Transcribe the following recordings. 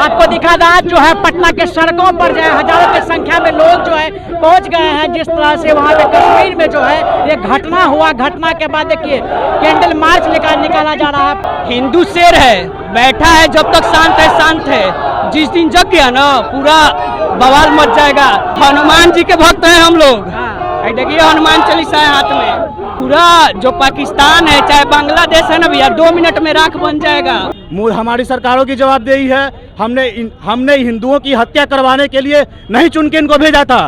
आपको दिखा रहा जो है पटना के सड़कों पर जो है हजारों की संख्या में लोग जो है पहुंच गए हैं। जिस तरह से वहां पे कश्मीर में जो है ये घटना हुआ, घटना के बाद देखिए कैंडल मार्च निकाला जा रहा है। हिंदू शेर है, बैठा है जब तक शांत है शांत है। जिस दिन जग गया ना पूरा बवाल मच जाएगा। हनुमान जी के भक्त हैं हम लोग। देखिए हनुमान चालीसा है हाथ में। पूरा जो पाकिस्तान है चाहे बांग्लादेश है ना भैया 2 मिनट में राख बन जाएगा। हमारी सरकारों की जवाबदेही है। हमने हिंदुओं की हत्या करवाने के लिए नहीं चुन के इनको भेजा था।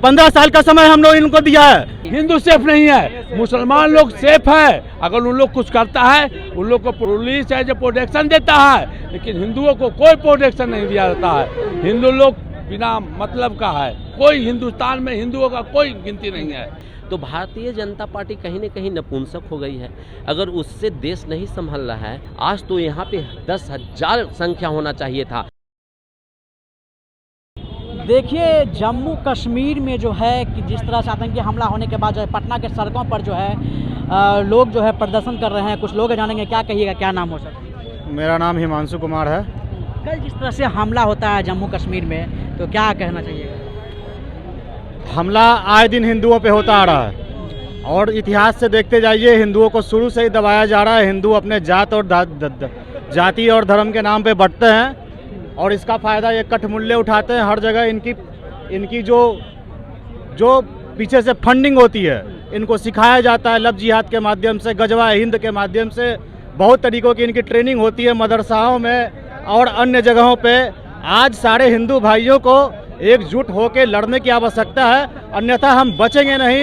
15 साल का समय हम लोग इनको दिया है। हिंदू सेफ नहीं है, मुसलमान लोग सेफ है। अगर उन लोग कुछ करता है उन लोग को पुलिस है जो प्रोटेक्शन देता है, लेकिन हिंदुओं को कोई प्रोटेक्शन नहीं दिया जाता है। हिंदू लोग बिना मतलब का है। कोई हिंदुस्तान में हिंदुओं का कोई गिनती नहीं है। तो भारतीय जनता पार्टी कहीं न कहीं नपुंसक हो गई है। अगर उससे देश नहीं संभल रहा है, आज तो यहाँ पे 10,000 संख्या होना चाहिए था। देखिए जम्मू कश्मीर में जो है कि जिस तरह से आतंकी हमला होने के बाद जो है पटना के सड़कों पर जो है लोग जो है प्रदर्शन कर रहे हैं। कुछ लोग जानेंगे, क्या कहिएगा, क्या नाम हो सर? मेरा नाम हिमांशु कुमार है। कल जिस तरह से हमला होता है जम्मू कश्मीर में, तो क्या कहना चाहिए? हमला आए दिन हिंदुओं पे होता आ रहा है और इतिहास से देखते जाइए, हिंदुओं को शुरू से ही दबाया जा रहा है। हिंदू अपने जाति और धर्म के नाम पे बंटते हैं और इसका फ़ायदा ये कठमुल्ले उठाते हैं हर जगह। इनकी जो पीछे से फंडिंग होती है, इनको सिखाया जाता है लव जिहाद के माध्यम से, गजवा हिंद के माध्यम से। बहुत तरीक़ों की इनकी ट्रेनिंग होती है मदरसाओं में और अन्य जगहों पे। आज सारे हिंदू भाइयों को एकजुट होकर लड़ने की आवश्यकता है, अन्यथा हम बचेंगे नहीं।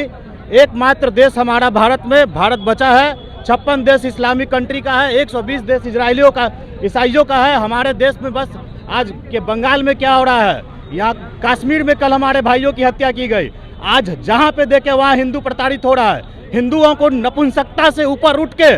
एकमात्र देश हमारा भारत बचा है। 56 देश इस्लामिक कंट्री का है, 120 देश इजरायलियों का, ईसाइयों का है। हमारे देश में बस आज के बंगाल में क्या हो रहा है, यहाँ कश्मीर में कल हमारे भाइयों की हत्या की गई। आज जहाँ पे देखे वहाँ हिंदू प्रताड़ित हो रहा है। हिंदुओं को नपुंसकता से ऊपर उठ के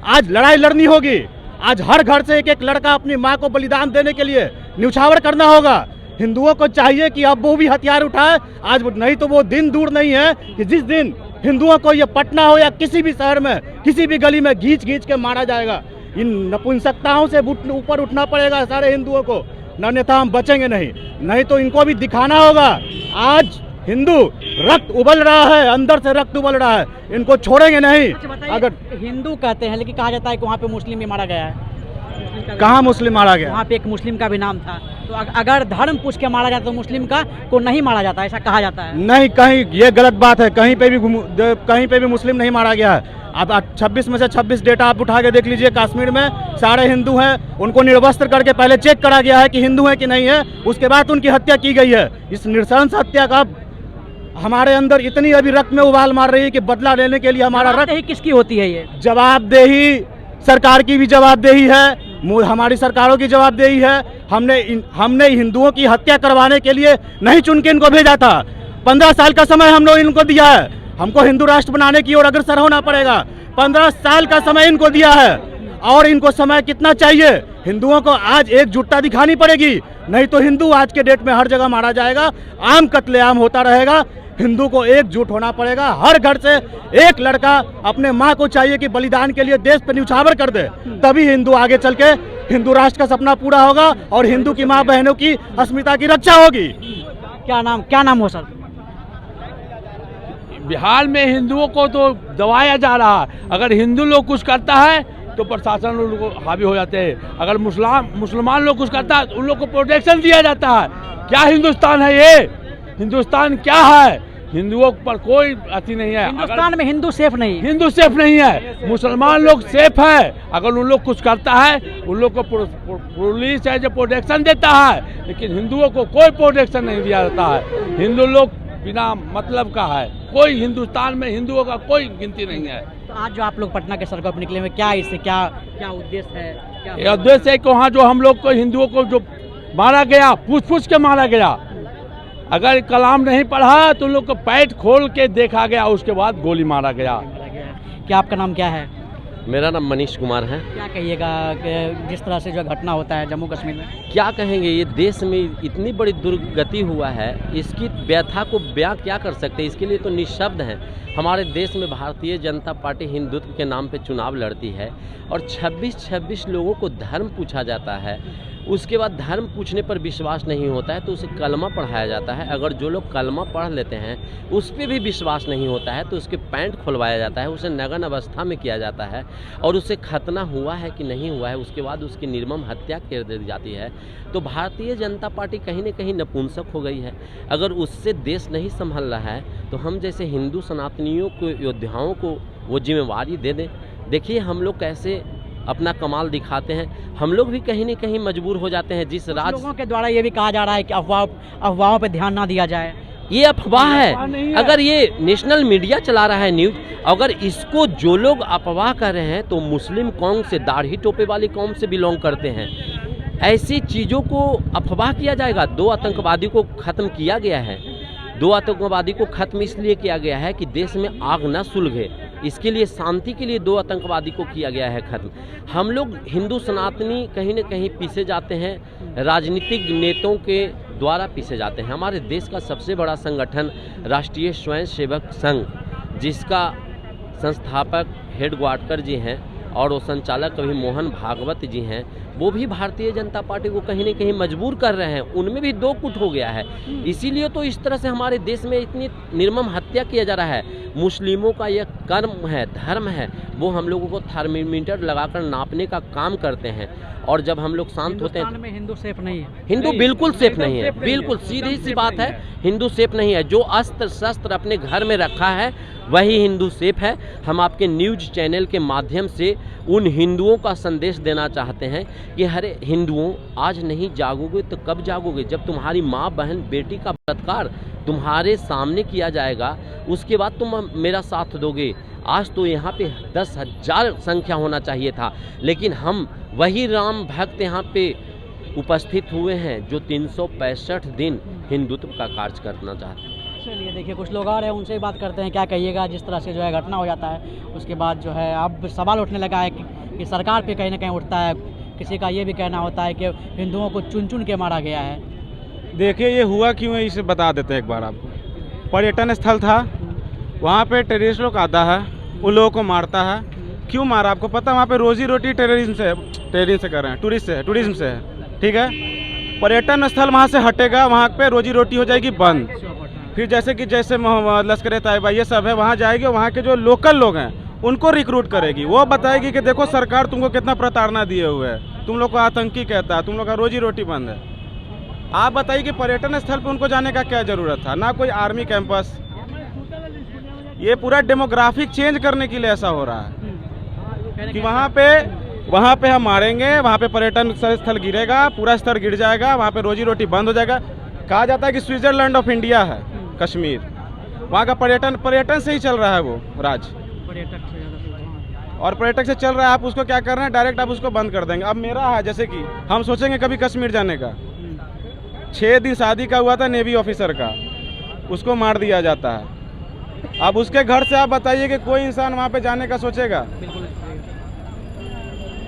आज लड़ाई लड़नी होगी। आज हर घर से एक लड़का अपनी माँ को बलिदान देने के लिए न्यौछावर करना होगा। हिंदुओं को चाहिए कि अब वो भी हथियार उठाए आज, नहीं तो वो दिन दूर नहीं है कि जिस दिन हिंदुओं को ये पटना हो या किसी भी शहर में किसी भी गली में घींच के मारा जाएगा। इन नपुंसकताओं से ऊपर उठना पड़ेगा सारे हिंदुओं को, अन्यथा हम बचेंगे नहीं तो इनको भी दिखाना होगा। आज हिंदू रक्त उबल रहा है, अंदर से रक्त उबल रहा है, इनको छोड़ेंगे नहीं। अगर हिंदू कहते हैं, लेकिन कहा जाता है कि वहाँ पे मुस्लिम भी मारा गया है। कहाँ मुस्लिम मारा गया? वहाँ पे एक मुस्लिम का भी नाम था। तो अगर धर्म पूछ के मारा जाता तो मुस्लिम का को नहीं मारा जाता, ऐसा कहा जाता है। नहीं, कहीं ये गलत बात है। कहीं पे भी मुस्लिम नहीं मारा गया है। अब 26 में से 26 डेटा आप उठा के देख लीजिए। कश्मीर में सारे हिंदू हैं, उनको निर्वस्त्र करके पहले चेक करा गया है कि हिंदू है कि नहीं है, उसके बाद उनकी हत्या की गई है। इस नृशंस हत्या का हमारे अंदर इतनी अभी रक्त में उबाल मार रही है कि बदला लेने के लिए हमारा रक्त। किसकी होती है ये जवाबदेही? सरकार की भी जवाबदेही है, हमारी सरकारों की जवाबदेही है। हमने हिंदुओं की हत्या करवाने के लिए नहीं चुन के इनको भेजा था। 15 साल का समय हम लोग इनको दिया है। हमको हिंदू राष्ट्र बनाने की ओर अग्रसर होना पड़ेगा। 15 साल का समय इनको दिया है और इनको समय कितना चाहिए? हिंदुओं को आज एकजुटता दिखानी पड़ेगी, नहीं तो हिंदू आज के डेट में हर जगह मारा जाएगा, आम कत्लेआम होता रहेगा। हिंदू को एकजुट होना पड़ेगा। हर घर से एक लड़का अपने माँ को चाहिए कि बलिदान के लिए देश पे न्यौछावर कर दे, तभी हिंदू आगे चल के हिंदू राष्ट्र का सपना पूरा होगा और हिंदू की माँ बहनों की अस्मिता की रक्षा होगी। क्या नाम हो सर? बिहार में हिंदुओं को तो दबाया जा रहा है। अगर हिंदू लोग कुछ करता है तो प्रशासन लोग को हावी हो जाते हैं। अगर मुसलमान लोग कुछ करता है तो उन लोग को प्रोटेक्शन दिया जाता है। क्या हिंदुस्तान है ये? हिंदुस्तान क्या है? हिंदुओं पर कोई अति नहीं है। हिंदुस्तान में हिंदू सेफ नहीं है। मुसलमान लोग सेफ है। अगर उन लोग कुछ करता है उन लोग को पुलिस है जो प्रोटेक्शन देता है, लेकिन हिंदुओं को कोई प्रोटेक्शन नहीं दिया जाता है। हिंदू लोग बिना मतलब का है। कोई हिंदुस्तान में हिंदुओं का कोई गिनती नहीं है। तो आज जो आप लोग पटना के सड़कों पर निकले हुए, क्या इससे क्या उद्देश्य है? ये उद्देश्य है कि वहाँ जो हम लोग को हिंदुओं को जो मारा गया, पूछ के मारा गया। अगर कलाम नहीं पढ़ा तो उन लोग को पैट खोल के देखा गया, उसके बाद गोली मारा गया। क्या आपका नाम क्या है? मेरा नाम मनीष कुमार है। क्या कहिएगा कि जिस तरह से जो घटना होता है जम्मू कश्मीर में? क्या कहेंगे, ये देश में इतनी बड़ी दुर्गति हुआ है, इसकी व्यथा को बयां क्या कर सकते हैं? इसके लिए तो निःशब्द हैं। हमारे देश में भारतीय जनता पार्टी हिंदुत्व के नाम पे चुनाव लड़ती है और 26 लोगों को धर्म पूछा जाता है। उसके बाद धर्म पूछने पर विश्वास नहीं होता है तो उसे कलमा पढ़ाया जाता है। अगर जो लोग कलमा पढ़ लेते हैं उस पर भी विश्वास नहीं होता है तो उसके पैंट खुलवाया जाता है, उसे नग्न अवस्था में किया जाता है और उसे खतना हुआ है कि नहीं हुआ है उसके बाद उसकी निर्मम हत्या कर दी जाती है। तो भारतीय जनता पार्टी कहीं न कहीं नपुंसक हो गई है। अगर उससे देश नहीं संभल रहा है तो हम जैसे हिंदू सनातनियों को, योद्धाओं को वो जिम्मेवारी दे दें। देखिए हम लोग कैसे अपना कमाल दिखाते हैं, हम लोग भी कहीं न कहीं मजबूर हो जाते हैं। जिस लोगों के द्वारा ये भी कहा जा रहा है कि अफवाहों पे ध्यान ना दिया जाए, ये अफवाह है। अगर ये नेशनल मीडिया चला रहा है न्यूज, अगर इसको जो लोग अफवाह कर रहे हैं तो मुस्लिम कौम से, दाढ़ी टोपे वाली कौम से बिलोंग करते हैं। ऐसी चीज़ों को अफवाह किया जाएगा। 2 आतंकवादी को ख़त्म किया गया है। 2 आतंकवादी को ख़त्म इसलिए किया गया है कि देश में आग न सुलगे, इसके लिए शांति के लिए 2 आतंकवादी को किया गया है ख़त्म। हम लोग हिंदू सनातनी कहीं न कहीं पीछे जाते हैं, राजनीतिक नेताओं के द्वारा पीछे जाते हैं। हमारे देश का सबसे बड़ा संगठन राष्ट्रीय स्वयंसेवक संघ, जिसका संस्थापक हेड ग्वाडकर जी हैं और वो संचालक अभी मोहन भागवत जी हैं, वो भी भारतीय जनता पार्टी को कहीं न कहीं मजबूर कर रहे हैं। उनमें भी 2 गुट हो गया है। इसीलिए तो इस तरह से हमारे देश में इतनी निर्मम हत्या किया जा रहा है। मुस्लिमों का यह कर्म है, धर्म है, वो हम लोगों को थर्मामीटर लगाकर नापने का काम करते हैं। और जब हम लोग शांत होते हैं, में हिंदू सेफ नहीं है। हिंदू बिल्कुल सेफ नहीं है, बिल्कुल सीधी सी बात है, हिंदू सेफ नहीं है। जो अस्त्र शस्त्र अपने घर में रखा है वही हिंदू सेफ है। हम आपके न्यूज चैनल के माध्यम से उन हिंदुओं का संदेश देना चाहते हैं कि अरे हिंदुओं, आज नहीं जागोगे तो कब जागोगे? जब तुम्हारी माँ, बहन, बेटी का बलात्कार तुम्हारे सामने किया जाएगा उसके बाद तुम मेरा साथ दोगे। आज तो यहाँ पे 10,000 संख्या होना चाहिए था, लेकिन हम वही राम भक्त यहाँ पे उपस्थित हुए हैं जो 365 दिन हिंदुत्व का कार्य करना चाहते हैं। चलिए देखिए, कुछ लोग आ रहे हैं, उनसे भी बात करते हैं। क्या कहिएगा जिस तरह से जो है घटना हो जाता है उसके बाद जो है अब सवाल उठने लगा है कि सरकार पे कहीं ना कहीं उठता है। किसी का ये भी कहना होता है कि हिंदुओं को चुन चुन के मारा गया है। देखिए ये हुआ क्यों है इसे बता देते हैं एक बार आपको। पर्यटन स्थल था, वहाँ पे टेररिस्ट लोग आता है, उन लोगों को मारता है। क्यों मारा आपको पता? वहाँ पे रोजी रोटी टेररिज्म से कर रहे हैं, टूरिज्म से है, ठीक है। पर्यटन स्थल वहाँ से हटेगा, वहाँ पे रोजी रोटी हो जाएगी बंद। फिर जैसे लश्कर-ए-तैयबा ये सब है, वहाँ जाएगी, वहाँ के जो लोकल लोग हैं उनको रिक्रूट करेगी। वो बताएगी कि देखो सरकार तुमको कितना प्रताड़ना दिए हुए है, तुम लोग को आतंकी कहता है, तुम लोग का रोजी रोटी बंद है। आप बताइए कि पर्यटन स्थल पे उनको जाने का क्या ज़रूरत था? ना कोई आर्मी कैंपस। ये पूरा डेमोग्राफिक चेंज करने के लिए ऐसा हो रहा है कि वहाँ पे हम मारेंगे, वहाँ पे पर्यटन स्थल गिरेगा, पूरा स्तर गिर जाएगा, वहाँ पे रोजी रोटी बंद हो जाएगा। कहा जाता है कि स्विट्जरलैंड ऑफ इंडिया है कश्मीर, वहाँ का पर्यटन से ही चल रहा है वो राज्य, और पर्यटक से चल रहा है। आप उसको क्या कर रहे हैं? डायरेक्ट आप उसको बंद कर देंगे। अब मेरा है, जैसे कि हम सोचेंगे कभी कश्मीर जाने का, 6 दिन शादी का हुआ था नेवी ऑफिसर का, उसको मार दिया जाता है। अब उसके घर से आप बताइए कि कोई इंसान वहाँ पे जाने का सोचेगा?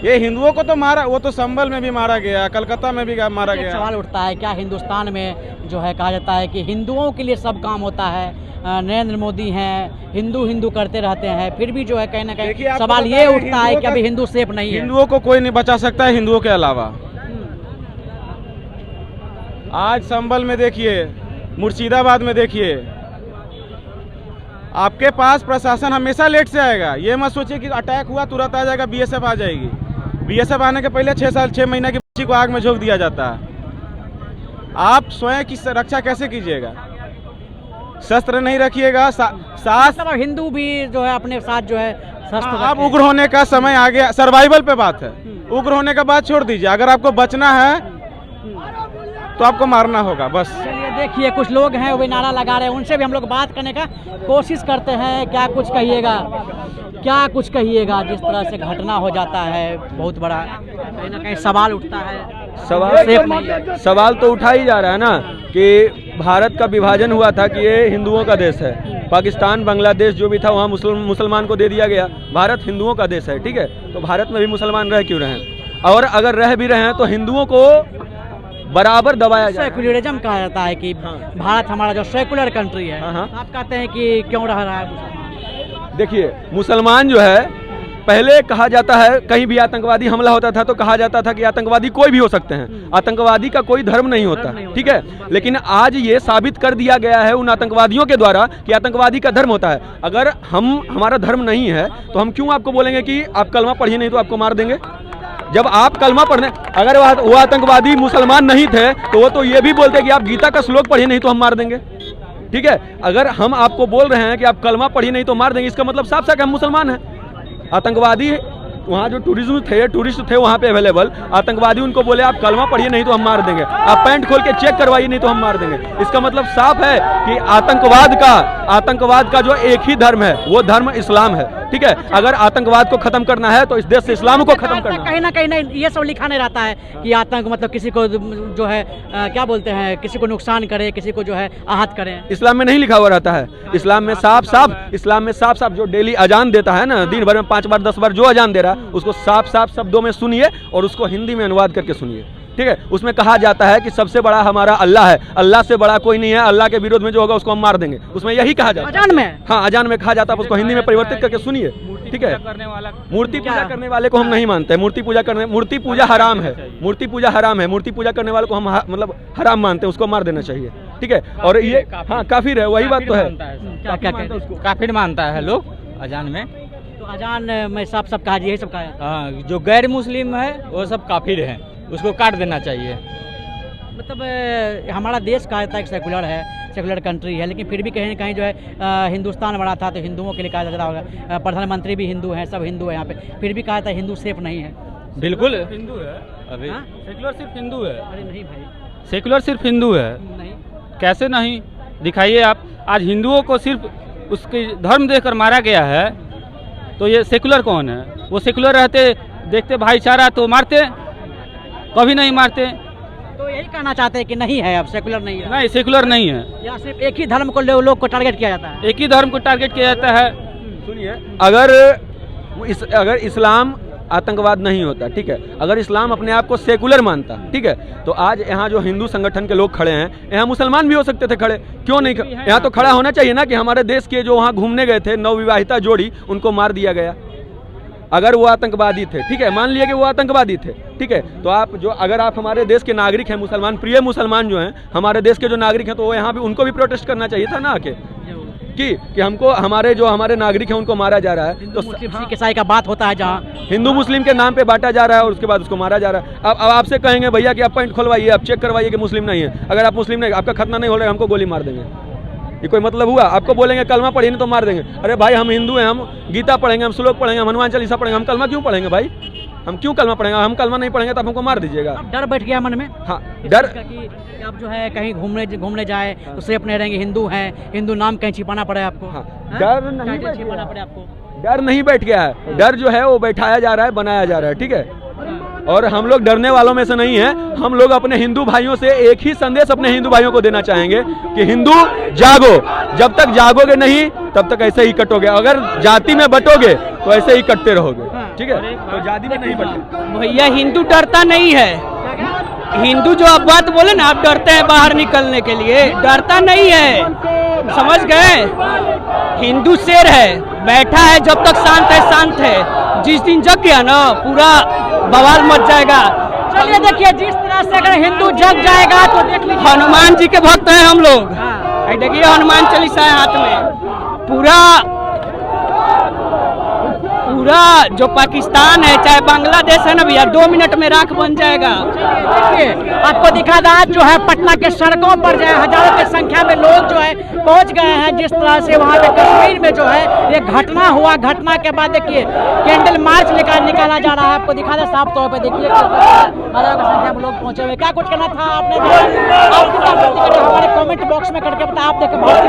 ये हिंदुओं को तो मारा, वो तो संभल में भी मारा गया, कलकत्ता में भी मारा गया। सवाल उठता है, क्या हिंदुस्तान में जो है कहा जाता है कि हिंदुओं के लिए सब काम होता है, नरेंद्र मोदी हैं, हिंदू करते रहते हैं, फिर भी जो है कहीं ना कहीं सवाल ये उठता है कि अभी हिंदू सेफ नहीं है। हिंदुओं को कोई नहीं बचा सकता है हिंदुओं के अलावा। आज संभल में देखिए, मुर्शिदाबाद में देखिए, आपके पास प्रशासन हमेशा लेट से आएगा। ये मत सोचिए कि अटैक हुआ तुरंत आ जाएगा, बीएसएफ आ जाएगी। बीएसएफ आने के पहले 6 महीना की बच्ची को आग में झोंक दिया जाता है। आप स्वयं की रक्षा कैसे कीजिएगा? शस्त्र नहीं रखिएगा, साथ हिंदू भी जो है अपने साथ जो है शस्त्र। अब उग्र होने का समय आ गया, सर्वाइवल पे बात है। उग्र होने का बात छोड़ दीजिए, अगर आपको बचना है तो आपको मारना होगा बस। चलिए देखिए, कुछ लोग हैं वो भी नारा लगा रहे हैं, उनसे भी हम लोग बात करने का कोशिश करते हैं। क्या कुछ कहिएगा जिस तरह से घटना हो जाता है, बहुत बड़ा कहीं ना कहीं सवाल उठता है। सवाल तो उठा ही जा रहा है ना कि भारत का विभाजन हुआ था कि ये हिंदुओं का देश है। पाकिस्तान, बांग्लादेश जो भी था वहाँ मुसलमान को दे दिया गया। भारत हिंदुओं का देश है, ठीक है। तो भारत में भी मुसलमान रह क्यों रहे हैं? और अगर रह भी रहे हैं तो हिंदुओं को बराबर दबाया जाए। सेकुलरिज्म कहा जाता है कि भारत हमारा जो सेकुलर कंट्री है, आप कहते हैं कि क्यों रह रहा है मुसलमान? देखिए, मुसलमान जो है पहले कहा जाता है कहीं भी आतंकवादी हमला होता था तो कहा जाता था कि आतंकवादी कोई भी हो सकते हैं, आतंकवादी का कोई धर्म नहीं होता, ठीक है। लेकिन आज ये साबित कर दिया गया है उन आतंकवादियों के द्वारा कि आतंकवादी का धर्म होता है। अगर हमारा धर्म नहीं है तो हम क्यों आपको बोलेंगे कि आप कलमा पढ़िए नहीं तो आपको मार देंगे। जब आप कलमा पढ़ने, अगर वो आतंकवादी मुसलमान नहीं थे तो वो तो ये भी बोलते कि आप गीता का श्लोक पढ़िए नहीं तो हम मार देंगे, ठीक है। अगर हम आपको बोल रहे हैं कि आप कलमा पढ़िए नहीं तो मार देंगे, इसका मतलब साफ साफ हम मुसलमान हैं। आतंकवादी वहाँ जो टूरिस्ट थे वहाँ पे अवेलेबल, आतंकवादी उनको बोले आप कलमा पढ़िए नहीं तो हम मार देंगे, आप पैंट खोल के चेक करवाइए नहीं तो हम मार देंगे। इसका मतलब साफ है कि आतंकवाद का जो एक ही धर्म है वो धर्म इस्लाम है, ठीक है। अगर आतंकवाद को खत्म करना है तो इस देश से इस्लाम को खत्म करना है। कहीं ना ये सब लिखा नहीं रहता है कि आतंक मतलब किसी को जो है क्या बोलते हैं, किसी को नुकसान करे, किसी को जो है आहत करें। इस्लाम में नहीं लिखा हुआ रहता है। इस्लाम में साफ साफ जो डेली अजान देता है ना, दिन भर में 5 बार 10 बार जो अजान दे रहा है उसको साफ साफ शब्दों में सुनिए और उसको हिंदी में अनुवाद करके सुनिए, ठीक है। उसमें कहा जाता है कि सबसे बड़ा हमारा अल्लाह है, अल्लाह से बड़ा कोई नहीं है, अल्लाह के विरोध में जो होगा उसको हम मार देंगे। उसमें यही कहा जाता है अजान में। हाँ, अजान में कहा जाता है, उसको हिंदी में परिवर्तित करके सुनिए, ठीक है। मूर्ति पूजा करने वाले को हम नहीं मानते, मूर्ति पूजा हराम है, मूर्ति पूजा करने वाले को हम मतलब हराम मानते हैं, उसको मार देना चाहिए, ठीक है। और ये हाँ काफिर है, वही बात तो है, काफिर मानता है लोग अजान में। तो अजान में साफ साफ कहा, यही सब कहा जाता है। हाँ, जो गैर मुस्लिम है वो सब काफिर है, उसको काट देना चाहिए। मतलब हमारा देश कहा जाता है सेकुलर है, सेकुलर कंट्री है, लेकिन फिर भी कहीं ना कहीं जो है हिंदुस्तान बना था तो हिंदुओं के लिए कहा जाता होगा, प्रधानमंत्री भी हिंदू हैं, सब हिंदू है यहाँ पे, फिर भी कहा जाता है हिंदू सेफ नहीं है। बिल्कुल हिंदू है, अभी हाँ? सेकुलर सिर्फ हिंदू है। अरे नहीं भाई, सेकुलर सिर्फ हिंदू है, नहीं। कैसे नहीं, दिखाइए आप। आज हिंदुओं को सिर्फ उसके धर्म देखकर मारा गया है, तो ये सेकुलर कौन है? वो सेकुलर रहते, देखते भाईचारा तो मारते, कभी नहीं मारते। तो यही कहना चाहते हैं कि नहीं है, अब सेकुलर नहीं है। नहीं, सेकुलर नहीं है, या सिर्फ एक ही धर्म को लोग को टारगेट किया जाता है। एक ही धर्म को टारगेट किया जाता है। सुनिए, अगर इस्लाम आतंकवाद नहीं होता, ठीक है, अगर इस्लाम अपने आप को सेकुलर मानता, ठीक है, तो आज यहाँ जो हिंदू संगठन के लोग खड़े हैं, यहाँ मुसलमान भी हो सकते थे खड़े, क्यों नहीं? यहाँ तो खड़ा होना चाहिए ना कि हमारे देश के जो वहाँ घूमने गए थे नवविवाहिता जोड़ी, उनको मार दिया गया। अगर वो आतंकवादी थे, ठीक है, मान लिया कि वो आतंकवादी थे, ठीक है, तो अगर आप हमारे देश के नागरिक हैं, मुसलमान, प्रिय मुसलमान जो हैं, हमारे देश के जो नागरिक हैं, तो वो यहाँ भी उनको भी प्रोटेस्ट करना चाहिए था ना आके कि हमको हमारे नागरिक हैं उनको मारा जा रहा है। तो सिख ईसाई का बात होता है, जहाँ हिंदू मुस्लिम के नाम पे बांटा जा रहा है और उसके बाद उसको मारा जा रहा है। अब आपसे कहेंगे भैया कि आप पॉइंट खोलवाइए, आप चेक करवाइए कि मुस्लिम नहीं है। अगर आप मुस्लिम नहीं, आपका खतना नहीं हो रहा है, हमको गोली मार देंगे, ये कोई मतलब हुआ? आपको बोलेंगे कलमा पढ़िए नहीं तो मार देंगे। अरे भाई, हम हिंदू हैं, हम गीता पढ़ेंगे, हम श्लोक पढ़ेंगे, हम हनुमान चालीसा पढ़ेंगे, हम कलमा क्यों पढ़ेंगे भाई? हम क्यों कलमा पढ़ेंगे? हम कलमा नहीं पढ़ेंगे तो आप हमको मार दीजिएगा। डर बैठ गया मन में। हाँ, डर कि आप जो है कहीं घूमने जाए तो सेफ नहीं रहेंगे, हिंदू हैं, हिंदू नाम कहीं छिपाना पड़े आपको। हाँ, डर नहीं टाइटल छिपाना पड़े आपको। डर नहीं बैठ गया है, डर जो है वो बैठाया जा रहा है, बनाया जा रहा है, ठीक है। और हम लोग डरने वालों में से नहीं है, हम लोग अपने हिंदू भाइयों से एक ही संदेश अपने हिंदू भाइयों को देना चाहेंगे कि हिंदू जागो, जब तक जागोगे नहीं तब तक ऐसे ही कटोगे, अगर जाति में बटोगे तो ऐसे ही कटते रहोगे, ठीक है। तो जाति में नहीं बटोगे। भैया, हिंदू डरता नहीं है। हिंदू जो आप बात बोले ना, आप डरते हैं बाहर निकलने के लिए, डरता नहीं है, समझ गए? हिंदू शेर है, बैठा है जब तक शांत है, जिस दिन जग गया ना पूरा बवाल मच जाएगा। चलिए देखिए, जिस तरह से अगर हिंदू जग जाएगा तो देख लीजिए, हनुमान जी के भक्त हैं हम लोग। देखिए हनुमान चालीसा है हाथ में, पूरा जो पाकिस्तान है चाहे बांग्लादेश है ना भैया, 2 मिनट में राख बन जाएगा। देखिए आपको दिखा था जो है पटना के सड़कों पर जो है हजारों की संख्या में लोग जो है पहुंच गए हैं। जिस तरह से वहां पे कश्मीर में जो है ये घटना हुआ, घटना के बाद देखिए कैंडल मार्च निकाला जा रहा है। आपको दिखा था साफ तौर पर, देखिए हजारों की संख्या में लोग पहुंचे हुए। क्या कुछ करना था आपने हमारे कमेंट बॉक्स में करके बताया। आप देखिए बहुत